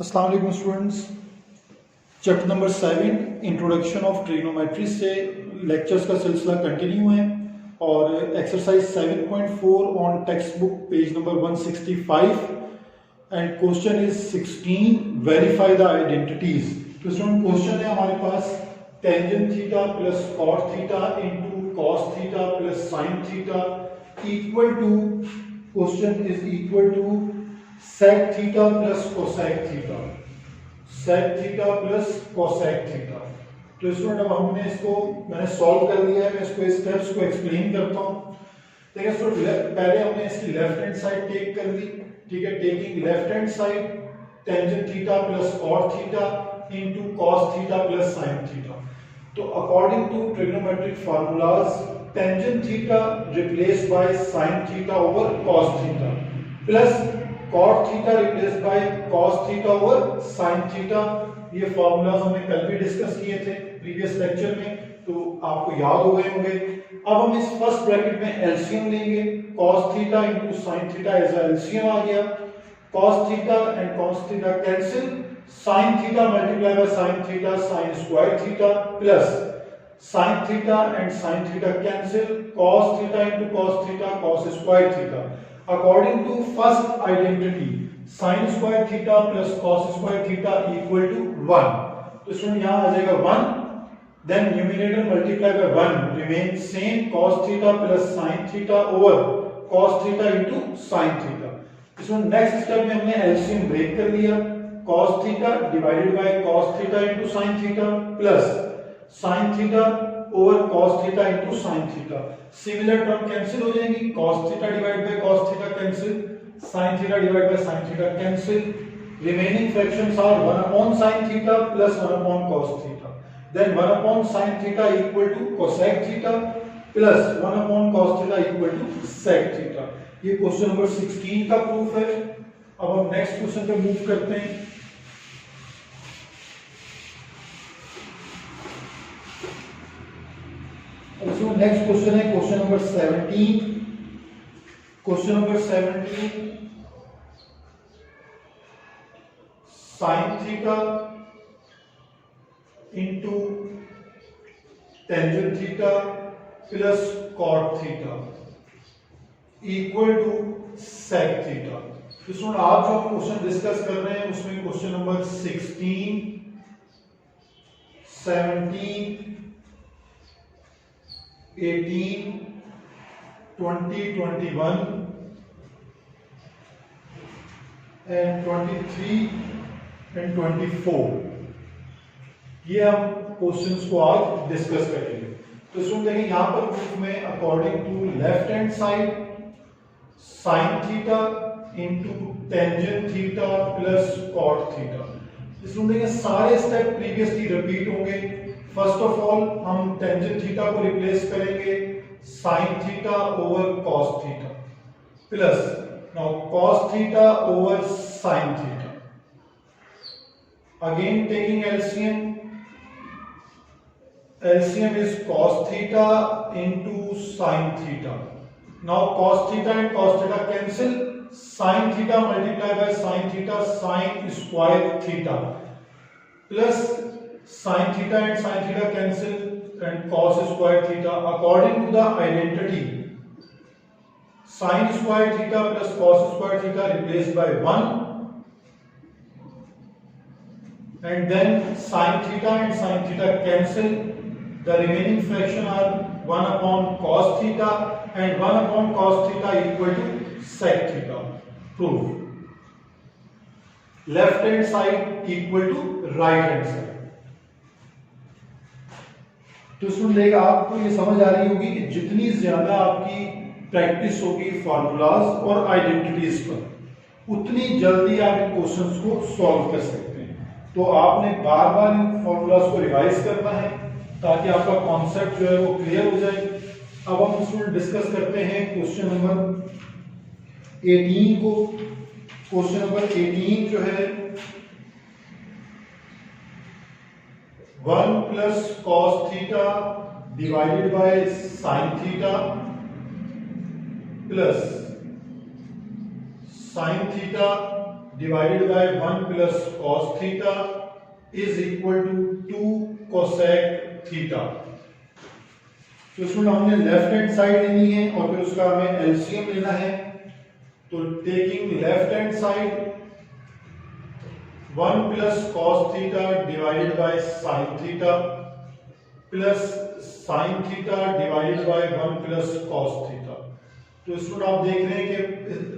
अस्सलाम वालेकुम students. Chapter number 7 introduction of trigonometry से लेक्चर्स का सिलसिला कंटिन्यू है और exercise 7.4 on text book page number 165 and question is 16 verify the identities. तो स्टूडेंट क्वेश्चन है हमारे पास tangent theta plus cot theta into cos theta plus sine theta equal to question is equal to sec theta plus cosec theta, sec theta plus cosec theta. तो student अब हमने इसको मैंने solve कर लिया है, मैं इसको स्टेप्स को एक्सप्लेन करता हूँ। देखिए स्टूडेंट पहले हमने इसकी लेफ्ट हैंड साइड टेक कर ली, ठीक है। Taking left hand side tangent theta plus cot theta into cos theta plus sine theta. तो according to trigonometric formulas tangent theta replace by sine theta over cos theta plus cot theta replace by cos theta over sin theta. ये formulas हमने कल भी discuss किए थे previous lecture में, तो आपको याद हो गए होंगे। अब हम इस फर्स्ट ब्रैकेट में एलसीएम लेंगे, cos theta into sin theta as LCM आ गया। cos theta and cos theta cancel, sin theta multiply by sin theta sin square theta plus sin theta and sin theta cancel, cos theta into cos theta cos square theta. According to first identity, sin square theta plus cos square theta equal to 1. तो student यहाँ आ जाएगा 1, then numerator multiply by 1 remains same, cos theta plus sin theta over cos theta into sin theta। इसमें next step में हमने LCM break कर लिया, cos theta divided by cos theta into sin theta plus sin theta over cos theta into sin theta। Similar term cancel हो जाएंगी, cos theta divided by cos theta cancel, sin theta divided by sin theta cancel. Remaining fractions are 1 upon sin theta plus 1 upon cos theta, then 1 upon sin theta equal to cosec theta plus 1 upon cos theta equal to sec theta। ये question number 16 का proof है। अब हम next question पे move करते हैं। Next question है question number 17। Question number 17 sine theta into tangent theta plus cot theta equal to sec theta. तो स्टूडेंट आज जो हम क्वेश्चन डिस्कस कर रहे हैं उसमें क्वेश्चन नंबर 16, 17, 18, 20, 21 and 23 and 24 ये हम क्वेश्चंस को आज डिस्कस करेंगे। तो सुन देखिए यहाँ पर प्रूफ में according to left hand side sine theta into tangent theta plus cot theta. इसमें देखिए सारे स्टेप प्रीवियसली रिपीट होंगे। फर्स्ट ऑफ ऑल हम टेंजेंट थीटा को रिप्लेस करेंगे sine theta over cos theta plus now cos theta over sine theta. Again taking LCM, LCM is cos theta into sine theta. Now cos theta and cos theta cancel, sine theta multiply by sine theta sine square theta plus sin theta and sin theta cancel and cos square theta according to the identity sin square theta plus cos square theta replaced by 1 and then sin theta and sin theta cancel, the remaining fraction are 1 upon cos theta and 1 upon cos theta equal to sec theta। Proof left hand side equal to right hand side। तो सुन लेगा आपको ये समझ आ रही होगी कि जितनी ज्यादा आपकी प्रैक्टिस होगी फार्मूलाज और आइडेंटिटीज पर उतनी जल्दी आप इन क्वेश्चंस को सॉल्व कर सकते हैं। तो आपने बार बार इन फार्मूलाज को रिवाइज करना है ताकि आपका कॉन्सेप्ट जो है वो क्लियर हो जाए। अब हम इसमें डिस्कस करते हैं क्वेश्चन नंबर 18 को। क्वेश्चन नंबर 18 जो है 1 plus cos theta divided by sin theta plus sin theta divided by 1 plus cos theta is equal to 2 cosec theta। तो इसमें हमने लेफ्ट हैंड साइड लेनी है और फिर उसका हमें एलसीएम लेना है। तो taking left hand side 1 plus cos theta divided by sin theta plus sin theta divided by 1 plus cos theta। तो इसमें आप देख रहे हैं कि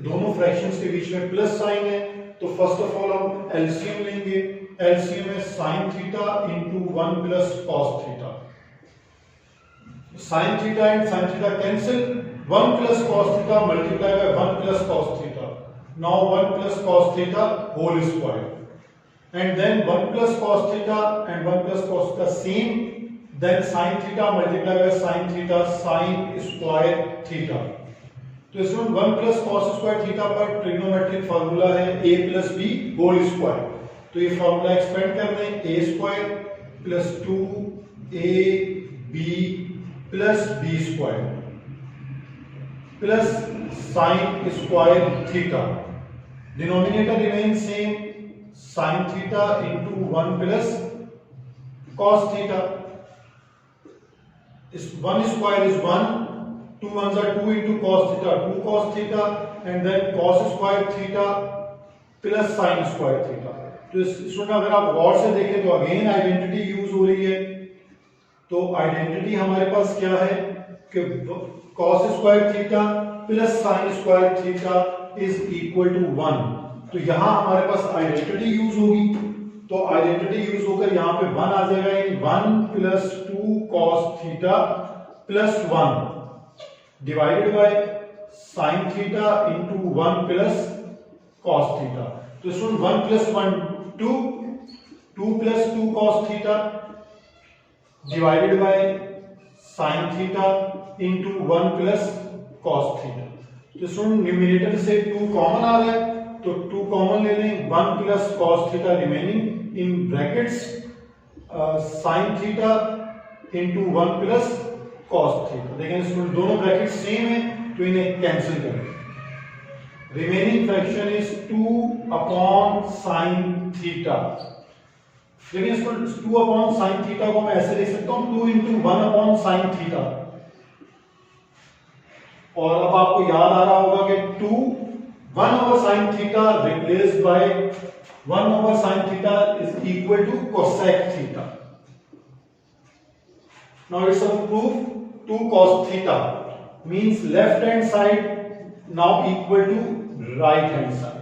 दोनों फ्रैक्शंस के बीच में प्लस साइन है, तो फर्स्ट ऑफ ऑल हम एलसीएम लेंगे। एलसीएम है sin theta into 1 plus cos theta। sin theta and sin theta cancel, 1 plus cos theta multiplied by 1 plus cos theta, now 1 plus cos theta whole square, and then 1 plus cos theta and 1 plus cos theta same, then sin theta multiplied by sin theta sin square theta। तो इसमें 1 plus cos square theta पर trigonometric formula है a plus b whole square। तो ये formula expand कर रहे हैं a square plus 2ab plus b square plus sin square theta, denominator remains same, sin theta into 1 plus cos theta, is 1 square is 1, 2 ones are 2 into cos theta, 2 cos theta, and then cos square theta plus sin square theta। तो इसमें अगर आप गौर से देखें तो again identity use हो रही है। तो आइडेंटिटी हमारे पास क्या है कि cos square theta plus sin square theta is equal to 1। तो यहां हमारे पास आइडेंटिटी यूज होगी, तो आइडेंटिटी यूज होकर यहां पे 1 आ जाएगा, यानी 1 plus 2 cos theta plus 1 divided bye sin theta into 1 plus cos theta. तो इसमें 1 plus 1 2, 2 plus 2 cos theta divided by sin theta into 1 plus cos theta. तो इसमें न्यूमरेटर से 2 कॉमन आ रहा है, तो 2 कॉमन ले लें, 1 plus cos theta remaining in brackets sin theta into 1 plus cos theta. देखें इसमें दोनों ब्रैकेट सेम है तो इन्हें कैंसिल करें। Remaining fraction is 2 upon sin theta. लेकिन इसको 2 अपॉन sin थीटा को मैं ऐसे लिख सकता हूं 2 इंटू 1 अपॉन sin थीटा। और अब आपको याद आ रहा होगा कि 2 1 over sin theta replaced by 1 over sin theta is equal to cosec theta. Now it's a proof 2 cos theta means left hand side now equal to right hand side.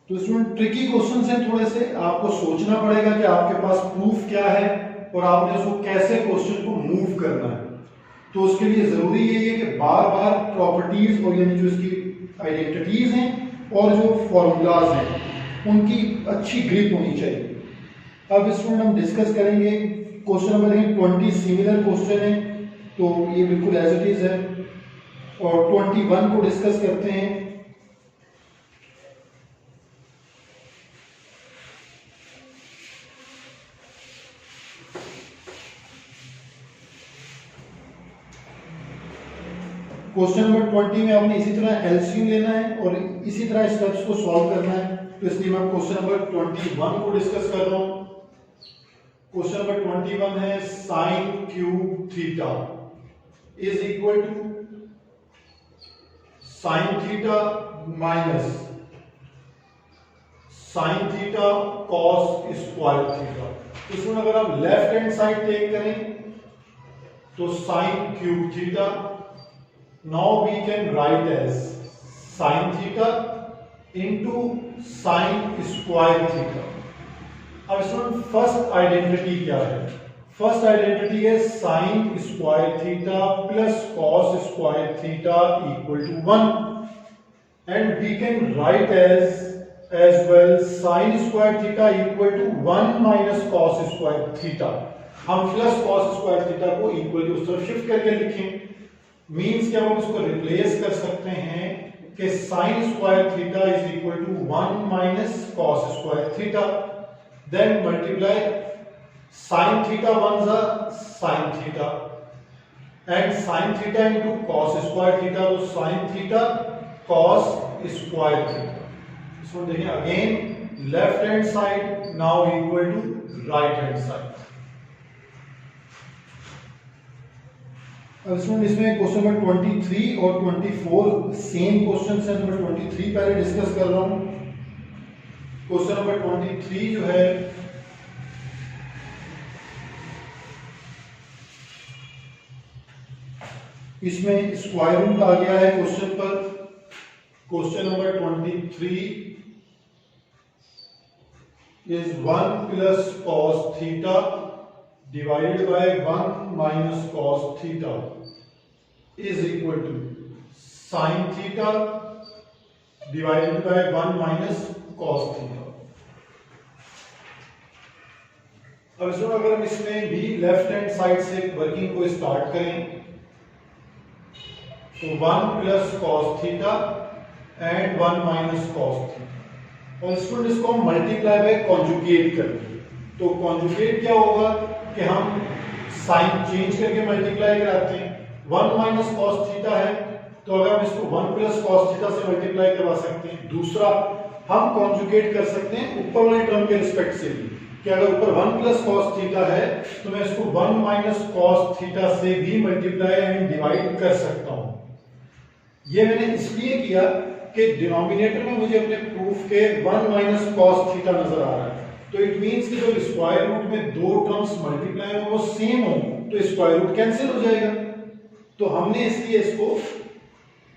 तो इसमें tricky question है, थोड़े से आपको सोचना पड़ेगा कि आपके पास प्रूफ क्या है और आपने उसको कैसे क्वेश्चन को मूव करना है। तो उसके लिए जरूरी यही है कि बार बार प्रॉपर्टीज और यानी जो इसकी आइडेंटिटीज हैं और जो फॉर्मूलाज हैं उनकी अच्छी ग्रिप होनी चाहिए। अब इसमें हम डिस्कस करेंगे क्वेश्चन नंबर 20 सिमिलर क्वेश्चन है, तो ये बिल्कुल एज इट इज है। और 21 को डिस्कस करते हैं। क्वेश्चन नंबर 20 में आपने इसी तरह एलसीएम लेना है और इसी तरह स्टेप्स को सॉल्व करना है। तो इसलिए मैं क्वेश्चन नंबर 21 को डिस्कस कर रहा हूं। क्वेश्चन नंबर 21 है sin cube theta is equal to sin theta minus sin theta cos square theta. इसमें अगर आप लेफ्ट हैंड साइड टेक करें तो sin cube theta, now we can write as sin theta into sin square theta। अब इसमें first identity क्या है? First identity है sin square theta plus cos square theta equal to 1 and we can write as well sin square theta equal to 1 minus cos square theta. हम plus cos square theta को equal to उस तरफ shift करके लिखें, means क्या हम इसको replace कर सकते हैं कि sin square theta is equal to 1 minus cos square theta, then multiply sin theta one जा sin theta and sin theta into cos square theta, तो sin theta cos square theta. इसको देखें again left hand side now equal to right hand side. अब इसमें question number 23 और 24 same question है। Number 23 पहले discuss कर रहा हूं। क्वेश्चन नंबर 23 जो है इसमें स्क्वायर रूट आ गया है क्वेश्चन पर। Question number 23 is 1 plus cos theta divided by 1 minus cos theta is equal to sin theta divided by 1 minus cos theta। अब इसमें अगर हम इसमें भी लेफ्ट हैंड साइड से वर्किंग को स्टार्ट करें तो 1 plus cos theta and 1 minus cos theta, और स्टूडेंट इसको हम मल्टीप्लाई बाय कॉन्जुगेट करेंगे। तो कॉन्जुगेट क्या होगा कि हम साइन चेंज करके मल्टीप्लाई कराते हैं। 1 माइनस कॉस थीटा है तो अगर हम इसको 1 प्लस कॉस थीटा से मल्टीप्लाई करवा सकते हैं। दूसरा हम कॉन्जुगेट कर सकते हैं ऊपर वाले टर्म के रिस्पेक्ट से भी, कि अगर ऊपर 1 प्लस कॉस थीटा है तो मैं इसको 1 माइनस कॉस थीटा से भी मल्टीप्लाई एंड डिवाइड कर सकता हूं। ये मैंने इसलिए किया कि डिनोमिनेटर में मुझे अपने प्रूफ के 1 माइनस कॉस थीटा नजर आ रहा है, तो इट मींस कि जब स्क्वायर रूट में दो टर्म्स मल्टीप्लाई हो वो सेम हो तो स्क्वायर रूट कैंसिल हो जाएगा। तो हमने इसलिए इसको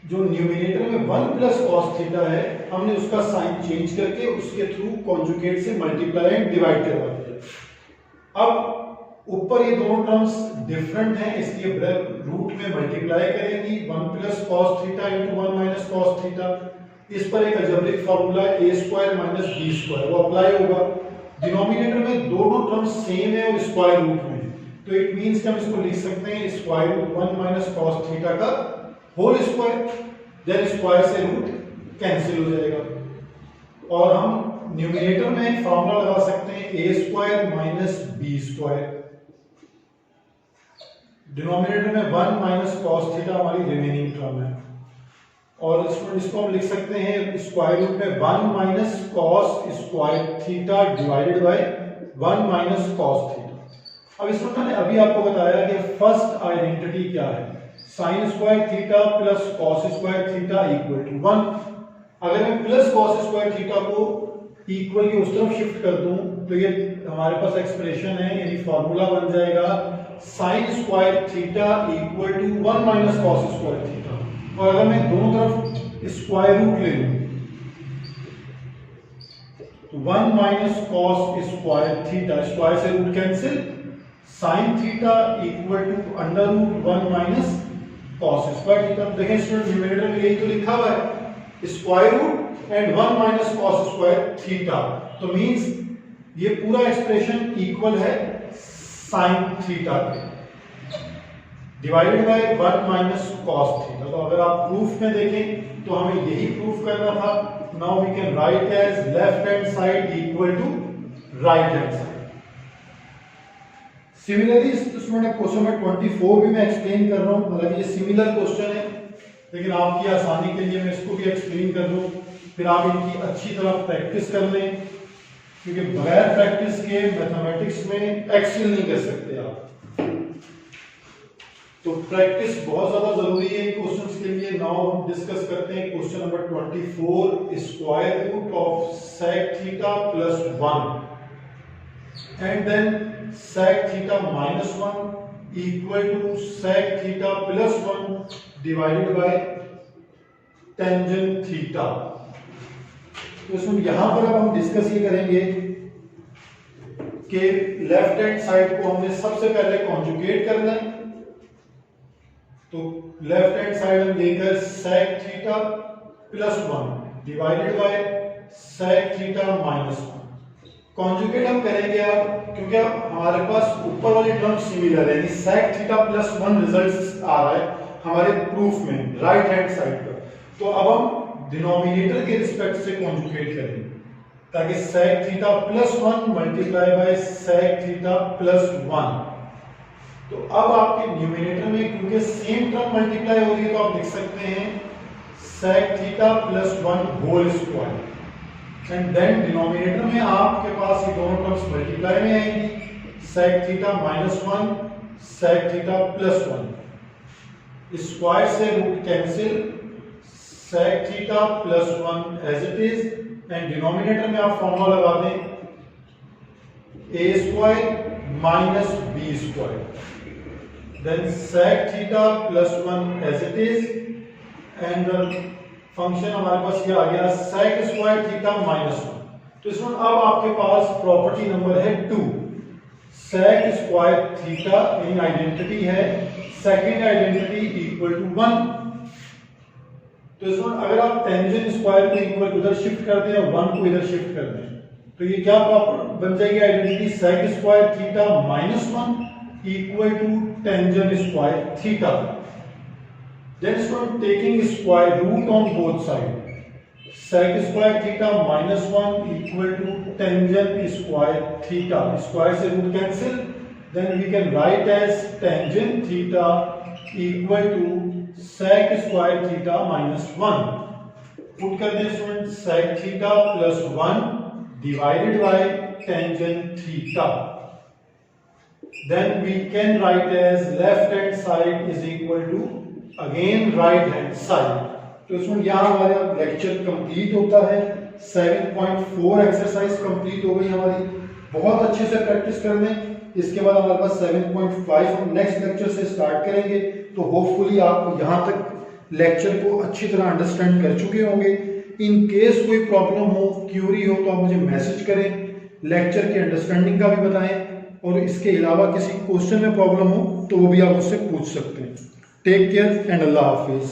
जो न्यूमिनेटर में 1 प्लस कॉस थीटा है हमने उसका साइन चेंज करके उसके थ्रू कॉन्जुगेट से मल्टीप्लाई एंड डिवाइड करवा दिया। अब ऊपर ये दोनों टर्म्स डिफरेंट हैं इसलिए रूट में मल्टीप्लाई करेंगी 1 plus cos theta into 1 minus cos theta. इस पर एक algebraic formula a square minus b square वो अप्लाई होगा। डिनोमिनेटर में दोनों टर्म्स सेम है और स्क्वायर रूट में, तो इट मींस कि हम इसको लिख सकते हैं square root 1 minus cos theta का होल स्क्वायर, देन स्क्वायर से रूट कैंसिल हो जाएगा और हम न्यूमिनेटर में फार्मूला लगा सकते हैं a square minus b square. Denominator में 1 माइनस कॉस थीटा हमारी रिमेनिंग टर्म है और इसको हम लिख सकते हैं स्क्वायर रूट में 1 minus cos square theta divided by 1 minus cos theta. अब इसमें मैंने अभी आपको बताया कि फर्स्ट आइडेंटिटी क्या है, sine square theta plus cos square theta equal to 1। अगर मैं प्लस कॉस स्क्वायर थीटा को इक्वल की उस तरफ शिफ्ट कर दूं तो ये हमारे पास एक्सप्रेशन है यानी फॉर्मूला बन जाएगा sine square theta equal to 1 minus cos square theta. और अगर मैं दोनों तरफ स्क्वायर रूट ले लूं तो 1 minus cos square theta, square से root cancel, sine theta equal to under root 1 minus cos square theta. देखें स्टूडेंट न्यूमरेटर में यही तो लिखा हुआ है square root and 1 minus cos square theta, तो मींस ये पूरा एक्सप्रेशन इक्वल है साइन थीटा के divided by 1 minus cos theta. तो अगर आप प्रूफ में देखें तो हमें यही प्रूफ करना था। Now we can write as left hand side equal to right hand side. Similarly इसमें क्वेश्चन नंबर 24 भी मैं एक्सप्लेन कर रहा हूं, हालांकि ये सिमिलर क्वेश्चन है लेकिन आपकी आसानी के लिए मैं इसको भी एक्सप्लेन कर दूं, फिर आप इनकी अच्छी तरह प्रैक्टिस कर लें क्योंकि बगैर प्रैक्टिस के मैथमेटिक्स में एक्सेल नहीं कर सकते आप। तो प्रैक्टिस बहुत ज्यादा जरूरी है इन क्वेश्चंस के लिए। नाउ हम डिस्कस करते हैं question number 24, square root of sec theta plus 1 and then sec theta minus 1 equal to sec theta plus 1 divided by tangent theta. तो इसमें यहां पर अब हम डिस्कस ये करेंगे कि लेफ्ट हैंड साइड को हमने सबसे पहले कॉन्जुगेट करना है। तो लेफ्ट हैंड साइड हम लेकर sec theta plus 1 divided bye sec theta minus 1 conjugate हम करेंगे अब, क्योंकि अब हमारे पास ऊपर वाली टर्म सिमिलर है यानी sec थीटा प्लस 1 रिजल्ट आ रहा है हमारे प्रूफ में राइट हैंड साइड पर। तो अब हम डिनोमिनेटर के रिस्पेक्ट से कॉन्जुगेट करेंगे ताकि sec theta plus 1 multiply by sec theta plus 1। तो अब आपके न्यूमिनेटर में क्योंकि सेम टर्म मल्टीप्लाई हो रही है तो आप लिख सकते हैं sec theta plus 1 whole square and then denominator में आपके पास ये दोनों टर्म्स मल्टीप्लाई में आएंगी, sec theta -1 sec theta +1, square से root cancel, sec theta +1 as it is, and denominator में आप फॉर्मूला लगा दें a² - b², then sec theta +1 as it is, and the function हमारे पास ये आ गया sec² थीटा -1। तो इसमें अब आपके पास प्रॉपर्टी नंबर है 2, sec² थीटा इन आइडेंटिटी है, सेकंड आइडेंटिटी इक्वल टू 1। तो इसमें अगर आप टेंजेंट स्क्वायर को इक्वल उधर शिफ्ट कर दें और 1 को इधर शिफ्ट कर दें तो ये क्या बन जाएगी identity, sec² theta -1 equal to tangent square theta. Then from taking square root on both sides, sec² theta -1 equal to tangent square theta. Square से root cancel, then we can write as tangent theta equal to sec² theta -1. Put कर दें student, sec theta +1 divided by tangent theta. Then we can write as left hand side is equal to again right hand side. तो इसमें यहाँ हमारा lecture complete होता है, 7.4 exercise complete हो गई हमारी। बहुत अच्छे से प्रैक्टिस कर लें, इसके बाद हमारे पास 7.5 हम नेक्स्ट लेक्चर से स्टार्ट करेंगे। तो होपफुली आप यहाँ तक लेक्चर को अच्छी तरह अंडरस्टैंड कर चुके होंगे। इन केस कोई प्रॉब्लम हो, क्यूरी हो तो आप मुझे मैसेज करें, लेक्चर की अंडरस्टैंडिंग का भी बताएं, और इसके अलावा किसी क्वेश्चन में प्रॉब्लम हो तो वो भी आप मुझसे पूछ सकते हैं। टेक केयर एंड अल्लाह हाफिज।